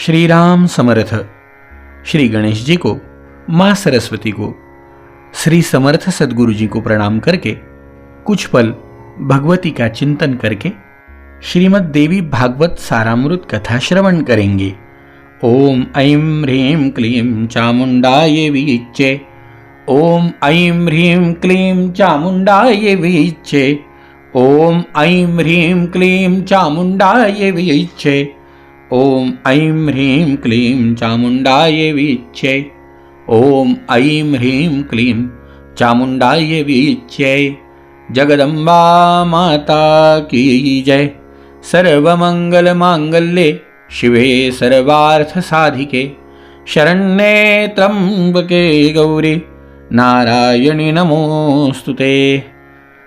श्री राम समर्थ। श्री गणेश जी को, माँ सरस्वती को, श्री समर्थ सद्गुरु जी को प्रणाम करके कुछ पल भगवती का चिंतन करके श्रीमद् देवी भागवत सारामृत कथा श्रवण करेंगे। ओम ऐं ह्रीं क्लीं चामुंडाय वीच्चे। ओम ऐं ह्रीं क्लीं चामुंडाय वीच्चे। ओम ऐं ह्रीं क्लीं चामुंडाय वीच्चे। ओम ऐं ह्रीं क्लीं चामुंडाय वीच्चे। ओम ऐं ह्रीं क्लीं चामुंडाय वीच्चे। जगदम्बा माता की जय। सर्वमंगल मांगल्ये शिवे सर्वार्थ साधिके शरण्ये त्र्यंबके गौरी नारायणी नमोस्तुते।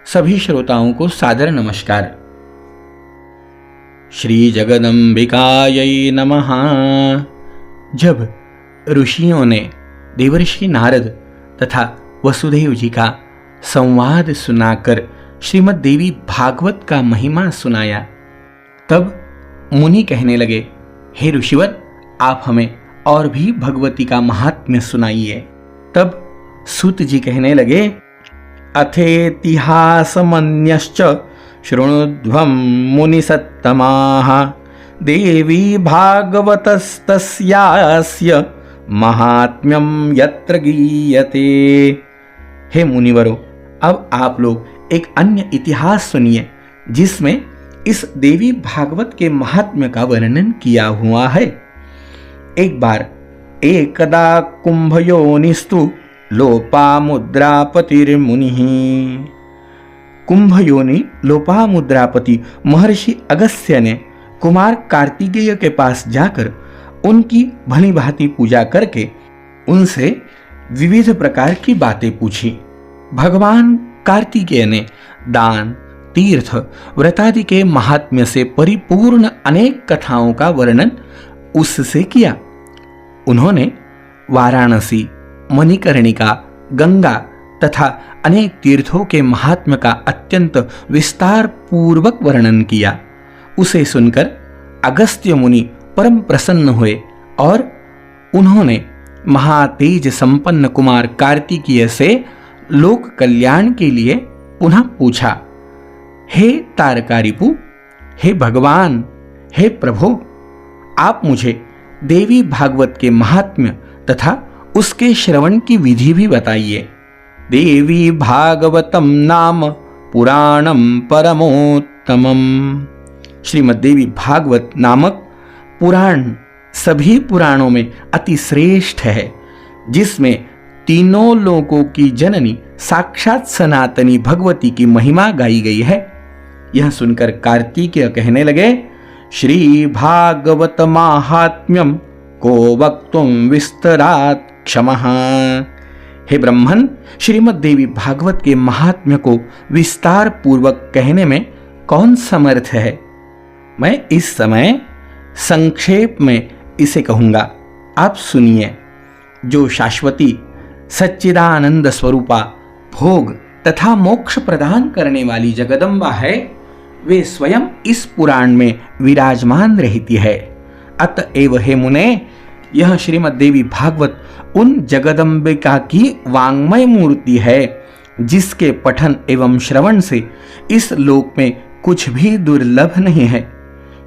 सभी श्रोताओं को सादर नमस्कार। श्री जगदम्बिकायै नमः। जब ऋषियों ने देवर्षि नारद तथा वसुदेव जी का संवाद सुनाकर श्रीमद् देवी भागवत का महिमा सुनाया, तब मुनि कहने लगे, हे ऋषिवर, आप हमें और भी भगवती का महात्म्य सुनाइए। तब सूत जी कहने लगे, अथेतिहासमन्यश्च शृणुध्वं मुनिसत्तमाः देवी भागवतस्तस्यास्य महात्म्यं यत्र गीयते। हे मुनिवरों, अब आप लोग एक अन्य इतिहास सुनिए जिसमें इस देवी भागवत के महात्म्य का वर्णन किया हुआ है। एक बार एकदा कुंभयोनिस्तु लोपामुद्रापतिर्मुनिः। कुंभयोनि लोपामुद्रापति महर्षि अगस्त्य ने कुमार कार्तिकेय के पास जाकर उनकी भली भांति पूजा करके उनसे विविध प्रकार की बातें पूछी। भगवान कार्तिकेय ने दान, तीर्थ, व्रतादि के महात्म्य से परिपूर्ण अनेक कथाओं का वर्णन उससे किया। उन्होंने वाराणसी, मणिकर्णिका, गंगा तथा अनेक तीर्थों के महात्म्य का अत्यंत विस्तार पूर्वक वर्णन किया। उसे सुनकर अगस्त्य मुनि परम प्रसन्न हुए और उन्होंने महातेज संपन्न कुमार कार्तिकेय से लोक कल्याण के लिए पुनः पूछा, हे तारकारिपु, हे भगवान, हे प्रभु, आप मुझे देवी भागवत के महात्म्य तथा उसके श्रवण की विधि भी बताइए। देवी भागवतम नाम पुराणम परमोत्तमम। श्रीमद् देवी भागवत नामक पुराण सभी पुराणों में अति श्रेष्ठ है, जिसमें तीनों लोकों की जननी साक्षात सनातनी भगवती की महिमा गाई गई है। यह सुनकर कार्तिकेय कहने लगे, श्री भागवत माहात्म्यम को वक्तुम विस्तरात् क्षमः। हे ब्रह्मन, श्रीमद् देवी भागवत के महात्म्य को विस्तार पूर्वक कहने में कौन समर्थ है। मैं इस समय संक्षेप में इसे कहूंगा, आप सुनिए। जो शाश्वती सच्चिदानंद स्वरूपा भोग तथा मोक्ष प्रदान करने वाली जगदम्बा है, वे स्वयं इस पुराण में विराजमान रहती है। अतएव हे मुने, यह श्रीमद् देवी भागवत उन जगदम्बिका की वांग्मय मूर्ति है, जिसके पठन एवं श्रवण से इस लोक में कुछ भी दुर्लभ नहीं है।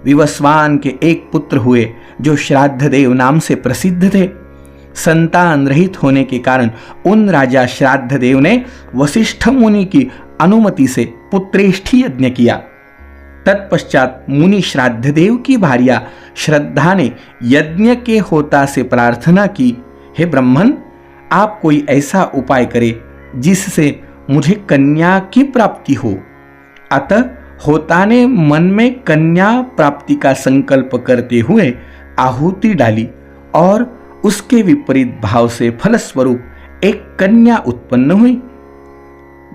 विवस्वान के एक पुत्र हुए जो श्राद्ध देव नाम से प्रसिद्ध थे। संतान रहित होने के कारण उन राजा श्राद्ध देव ने वशिष्ठ मुनि की अनुमति से पुत्रेष्ठी यज्ञ किया। तत्पश्चात मुनि श्राद्ध देव की भार्या श्रद्धा ने यज्ञ के होता से प्रार्थना की, हे ब्रह्मन, आप कोई ऐसा उपाय करें जिससे मुझे कन्या की प्राप्ति हो। अतः होता ने मन में कन्या प्राप्ति का संकल्प करते हुए आहुति डाली और उसके विपरीत भाव से फलस्वरूप एक कन्या उत्पन्न हुई,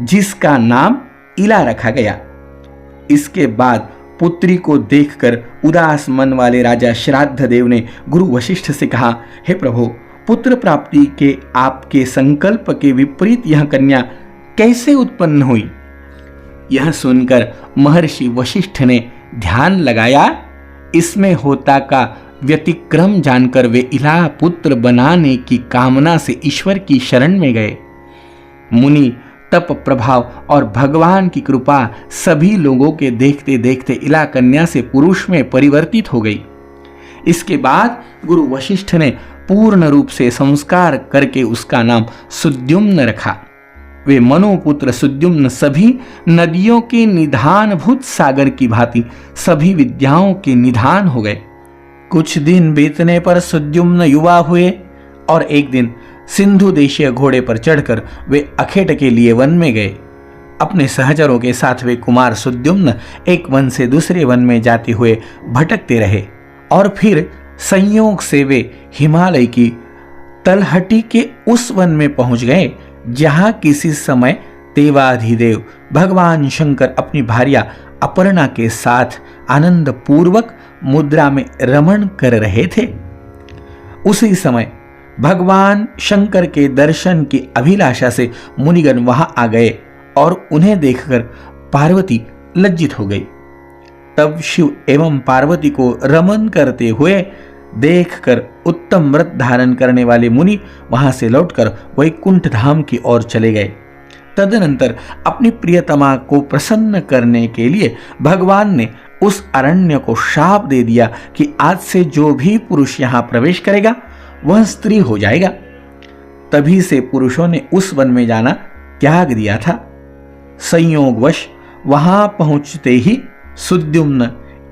जिसका नाम इला रखा गया। इसके बाद पुत्री को देखकर उदास मन वाले राजा श्राद्ध देव ने गुरु वशिष्ठ से कहा, हे प्रभु, पुत्र प्राप्ति के आपके संकल्प के विपरीत यह कन्या कैसे उत्पन्न हुई। यह सुनकर महर्षि वशिष्ठ ने ध्यान लगाया, इसमें होता का व्यतिक्रम जानकर वे इला पुत्र बनाने की कामना से ईश्वर की शरण में गए। मुनि तप प्रभाव और भगवान की कृपा सभी लोगों के देखते देखते इला कन्या से पुरुष में परिवर्तित हो गई। इसके बाद गुरु वशिष्ठ ने पूर्ण रूप से संस्कार करके उसका नाम सुद्युम्न रखा। वे मनुपुत्र सुद्युम्न सभी नदियों के निधानभूत सागर की भांति सभी विद्याओं के निधान हो गए। कुछ दिन बीतने पर सुद्युम्न युवा हुए और एक दिन सिंधु देशीय घोड़े पर चढ़कर वे अखेट के लिए वन में गए। अपने सहचरों के साथ वे कुमार सुद्युम्न एक वन से दूसरे वन में जाते हुए भटकते रहे और फिर संयोग से वे हिमालय की तलहटी के उस वन में पहुंच गए जहां किसी समय देवाधिदेव भगवान शंकर अपनी भार्या अपर्णा के साथ आनंद पूर्वक मुद्रा में रमण कर रहे थे। उसी समय भगवान शंकर के दर्शन की अभिलाषा से मुनिगण वहां आ गए और उन्हें देखकर पार्वती लज्जित हो गई। तब शिव एवं पार्वती को रमन करते हुए देखकर उत्तम व्रत धारण करने वाले मुनि वहां से लौटकर वैकुंठ धाम की ओर चले गए। तदनंतर अपनी प्रियतमा को प्रसन्न करने के लिए भगवान ने उस अरण्य को शाप दे दिया कि आज से जो भी पुरुष यहां प्रवेश करेगा वह स्त्री हो जाएगा। तभी से पुरुषों ने उस वन में जाना त्याग दिया था। संयोगवश वहां पहुंचते ही सुद्युम्न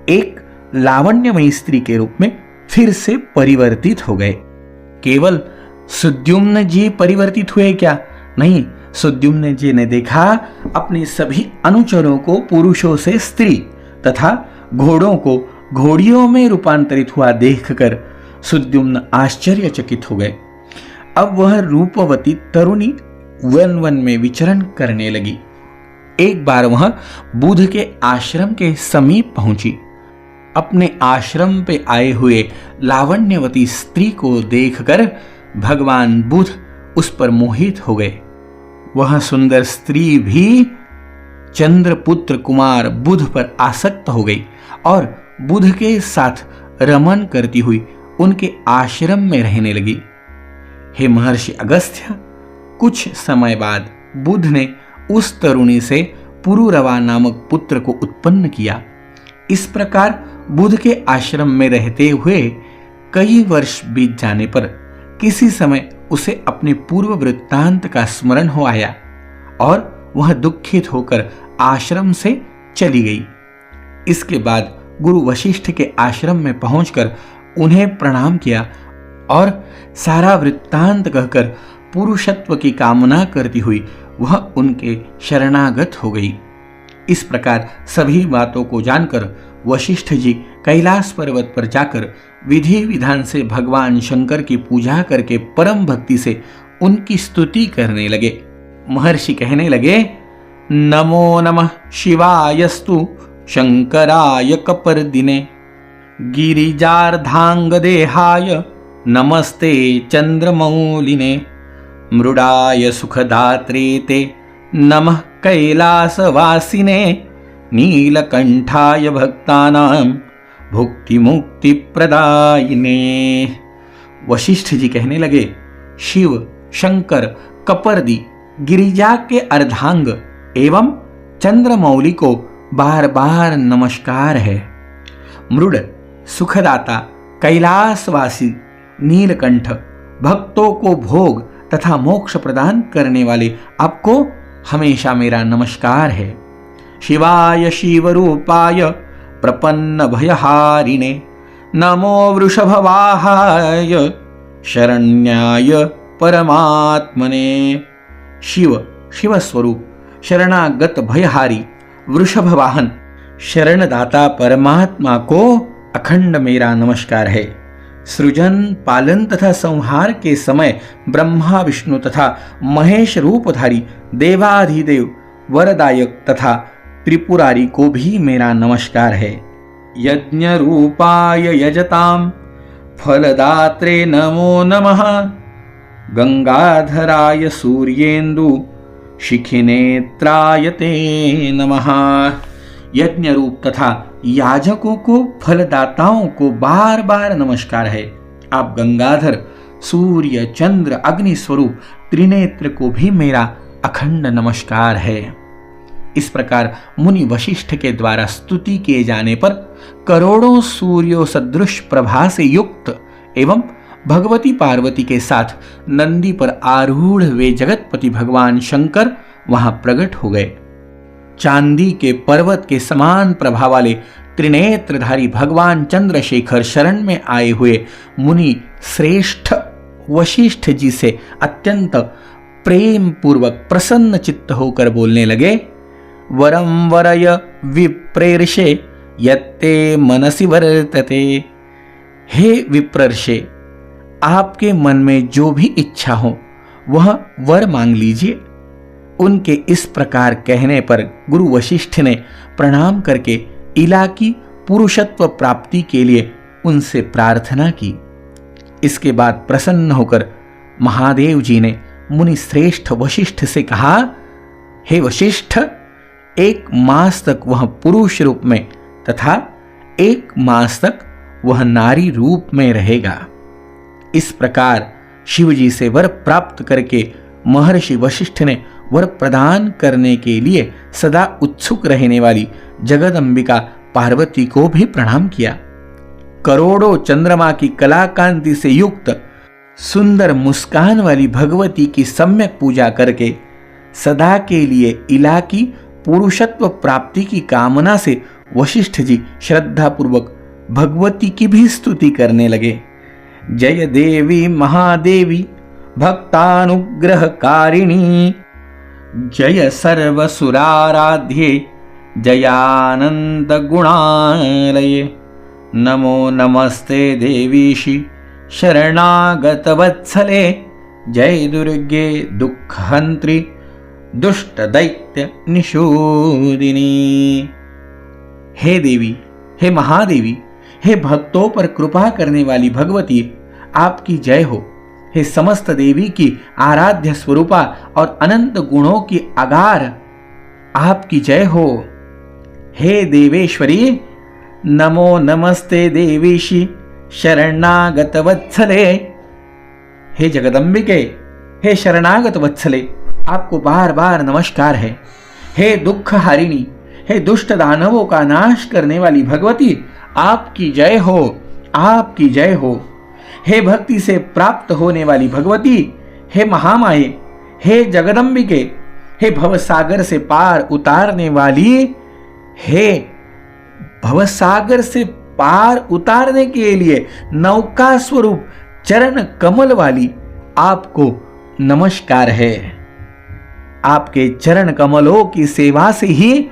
एक लावण्यमयी स्त्री के रूप में फिर से परिवर्तित हो गए। केवल सुद्युम्न जी परिवर्तित हुए क्या? नहीं, सुद्युम्न जी ने देखा अपने सभी अनुचरों को पुरुषों से स्त्री तथा घोड़ों को घोड़ियों में रूपांतरित हुआ देखकर सुद्युम्न आश्चर्यचकित हो गए। अब वह रूपवती तरुणी वन वन में विचरण करने लगी। एक बार वह बुध के आश्रम के समीप पहुंची। अपने आश्रम पे आए हुए लावण्यवती स्त्री को देखकर भगवान बुध उस पर मोहित हो गए। वह सुंदर स्त्री भी चंद्रपुत्र कुमार बुध पर आसक्त हो गई और बुध के साथ रमन करती हुई उनके आश्रम में रहने लगी। हे महर्षि अगस्त्य, कुछ समय बाद बुध ने उस तरुणी से पुरुरवा नामक पुत्र को उत्पन्न किया। इस प्रकार बुध के आश्रम में रहते हुए कई वर्ष बीत जाने पर किसी समय उसे अपने पूर्व वृत्तांत का स्मरण हो आया और वह दुखित होकर आश्रम से चली गई। इसके बाद गुरु वशिष्ठ के आश्रम में पहुंचकर उन्हें प्रणाम किया और सारा वृत्तांत कहकर पुरुषत्व की कामना करती हुई वह उनके शरणागत हो गई। इस प्रकार सभी बातों को जानकर वशिष्ठ जी कैलाश पर्वत पर जाकर विधि विधान से भगवान शंकर की पूजा करके परम भक्ति से उनकी स्तुति करने लगे। महर्षि कहने लगे, नमो नमः शिवायस्तु शंकराय कपर्दिने गिरिजार्धांगदेहाय नमस्ते चंद्रमौलिने मृडाय सुखदात्रे ते नमः कैलासवासिने नीलकंठाय भक्तानां भुक्ति मुक्ति प्रदायिने। वशिष्ठ जी कहने लगे, शिव शंकर कपर्दी गिरिजा के अर्धांग एवं चंद्रमौली को बार बार नमस्कार है। मृड सुखदाता कैलाशवासी नीलकंठ भक्तों को भोग तथा मोक्ष प्रदान करने वाले आपको हमेशा मेरा नमस्कार है। शिवाय शिवरूपाय प्रपन्न भयहारिणे नमो वृषभवाहाय शरण्याय परमात्मने। शिव शिवस्वरूप शरणागत भयहारी वृषभ वाहन शरणदाता परमात्मा को अखंड मेरा नमस्कार है। सृजन पालन तथा संहार के समय ब्रह्मा विष्णु तथा महेश रूपधारी देवाधिदेव वरदायक तथा त्रिपुरारी को भी मेरा नमस्कार है। यज्ञ रूपाय यजताम फलदात्रे नमो नमः गंगाधराय सूर्येन्दु शिखिनेत्राय ते नमः। यज्ञ रूप तथा याजकों को, फलदाताओं को बार बार नमस्कार है। आप गंगाधर, सूर्य, चंद्र, अग्नि स्वरूप त्रिनेत्र को भी मेरा अखंड नमस्कार है। इस प्रकार मुनि वशिष्ठ के द्वारा स्तुति किए जाने पर करोड़ों सूर्यों सदृश प्रभा से युक्त एवं भगवती पार्वती के साथ नंदी पर आरूढ़ वे जगतपति भगवान शंकर वहां प्रकट हो गए। चांदी के पर्वत के समान प्रभा वाले त्रिनेत्रधारी भगवान चंद्रशेखर शरण में आए हुए मुनि श्रेष्ठ वशिष्ठ जी से अत्यंत प्रेम पूर्वक प्रसन्न चित्त होकर बोलने लगे। वरम वरय विप्रेर्षे यत्ते मनसि वर्तते। हे विप्रर्षे, आपके मन में जो भी इच्छा हो वह वर मांग लीजिए। उनके इस प्रकार कहने पर गुरु वशिष्ठ ने प्रणाम करके इला की पुरुषत्व प्राप्ति के लिए उनसे प्रार्थना की। इसके बाद प्रसन्न होकर महादेव जी ने मुनि श्रेष्ठ वशिष्ठ से कहा, हे वशिष्ठ, 1 मास तक वह पुरुष रूप में तथा 1 मास तक वह नारी रूप में रहेगा। इस प्रकार शिवजी से वर प्राप्त करके महर्षि वशिष्ठ ने वर प्रदान करने के लिए सदा उत्सुक रहने वाली जगदंबिका पार्वती को भी प्रणाम किया। करोड़ों चंद्रमा की कलाकांति से युक्त सुंदर मुस्कान वाली भगवती की सम्यक पूजा करके सदा के लिए इला की पुरुषत्व प्राप्ति की कामना से वशिष्ठ जी श्रद्धापूर्वक भगवती की भी स्तुति करने लगे। जय देवी महादेवी भक्तानुग्रह कारिणी, जय सर्वसुराराध्ये जयानंद गुणालये। नमो नमस्ते देवीशि शरणागत वत्सले, जय दुर्गे दुःखहंत्री दुष्ट दैत्य निषूदिनी। हे देवी, हे महादेवी, हे भक्तों पर कृपा करने वाली भगवती, आपकी जय हो। हे समस्त देवी की आराध्य स्वरूपा और अनंत गुणों की अगार, आपकी जय हो। हे देवेश्वरी, नमो नमस्ते देवीशि शरणागत वत्सले। हे जगदंबिके, हे शरणागत वत्सले, आपको बार बार नमस्कार है। हे दुख हारिणी, हे दुष्ट दानवों का नाश करने वाली भगवती, आपकी जय हो, आपकी जय हो। हे भक्ति से प्राप्त होने वाली भगवती, हे महामाये, हे जगदंबिके, हे भवसागर से पार उतारने वाली, हे भवसागर से पार उतारने के लिए नौका स्वरूप चरण कमल वाली, आपको नमस्कार है। आपके चरण कमलों की सेवा से ही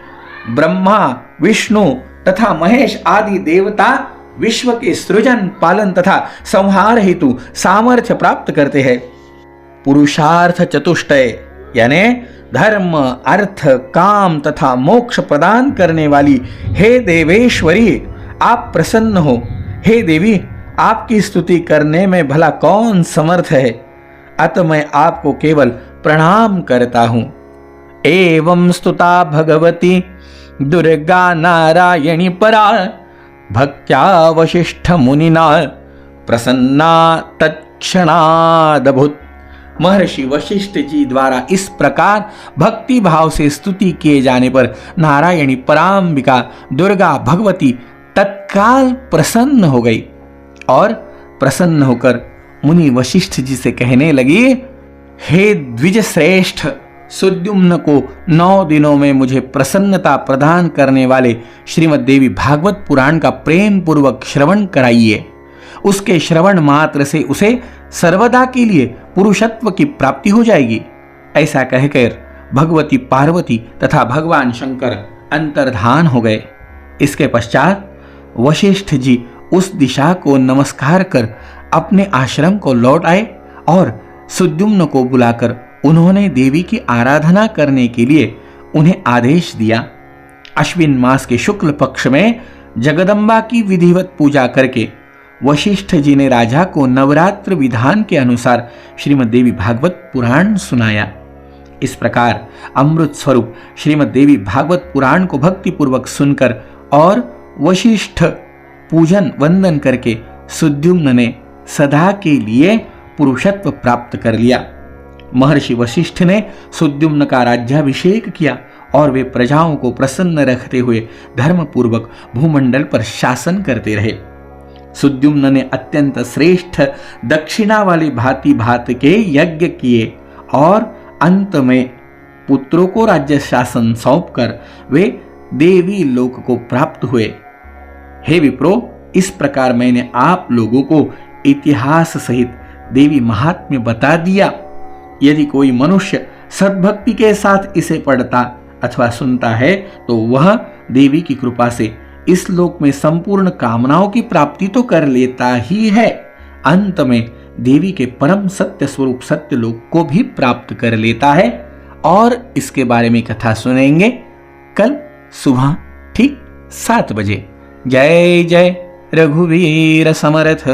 ब्रह्मा, विष्णु तथा महेश आदि देवता विश्व के सृजन, पालन तथा संहार हेतु सामर्थ्य प्राप्त करते हैं। पुरुषार्थ चतुष्टय यानी धर्म, अर्थ, काम तथा मोक्ष प्रदान करने वाली हे देवेश्वरी, आप प्रसन्न हो। हे देवी, आपकी स्तुति करने में भला कौन समर्थ है, अतः मैं आपको केवल प्रणाम करता हूं। एवं स्तुता भगवती दुर्गा नारायणी परा, भक्त्या वशिष्ठ मुनिना प्रसन्ना तत्क्षणादभूत। महर्षि वशिष्ठ जी द्वारा इस प्रकार भक्ति भाव से स्तुति किए जाने पर नारायणी पराम्बिका दुर्गा भगवती तत्काल प्रसन्न हो गई और प्रसन्न होकर मुनि वशिष्ठ जी से कहने लगी, हे द्विज श्रेष्ठ, सुद्युम्न को 9 दिनों में मुझे प्रसन्नता प्रदान करने वाले श्रीमद् देवी भागवत पुराण का प्रेम पूर्वक श्रवण कराइए। उसके श्रवण मात्र से उसे सर्वदा के लिए पुरुषत्व की प्राप्ति हो जाएगी। ऐसा कहकर भगवती पार्वती तथा भगवान शंकर अंतर्धान हो गए। इसके पश्चात वशिष्ठ जी उस दिशा को नमस्कार कर अपने आश्रम को लौट आए और सुद्युम्न को बुलाकर उन्होंने देवी की आराधना करने के लिए उन्हें आदेश दिया। अश्विन मास के शुक्ल पक्ष में जगदम्बा की विधिवत पूजा करके वशिष्ठ जी ने राजा को नवरात्र विधान के अनुसार श्रीमद् देवी भागवत पुराण सुनाया इस प्रकार अमृत स्वरूप श्रीमद् देवी भागवत पुराण को भक्ति पूर्वक सुनकर और वशिष्ठ पूजन वंदन करके सुद्युम्न ने सदा के लिए पुरुषत्व प्राप्त कर लिया। महर्षि वशिष्ठ ने सुद्युम्न का राज्याभिषेक किया और वे प्रजाओं को प्रसन्न रखते हुए धर्मपूर्वक भूमंडल पर शासन करते रहे। सुद्युम्न ने अत्यंत श्रेष्ठ दक्षिणा वाली भांति भांति के यज्ञ किए और अंत में पुत्रों को राज्य शासन सौंपकर वे देवी लोक को प्राप्त हुए। हे विप्रो, इस प्रकार मैंने आप लोगों को इतिहास सहित देवी महात्म्य बता दिया। यदि कोई मनुष्य सद्भक्ति के साथ इसे पढ़ता अथवा सुनता है तो वह देवी की कृपा से इस लोक में संपूर्ण कामनाओं की प्राप्ति तो कर लेता ही है, अंत में देवी के परम सत्य स्वरूप सत्य लोक को भी प्राप्त कर लेता है। और इसके बारे में कथा सुनेंगे कल सुबह ठीक 7 बजे। जय जय रघुवीर समर्थ।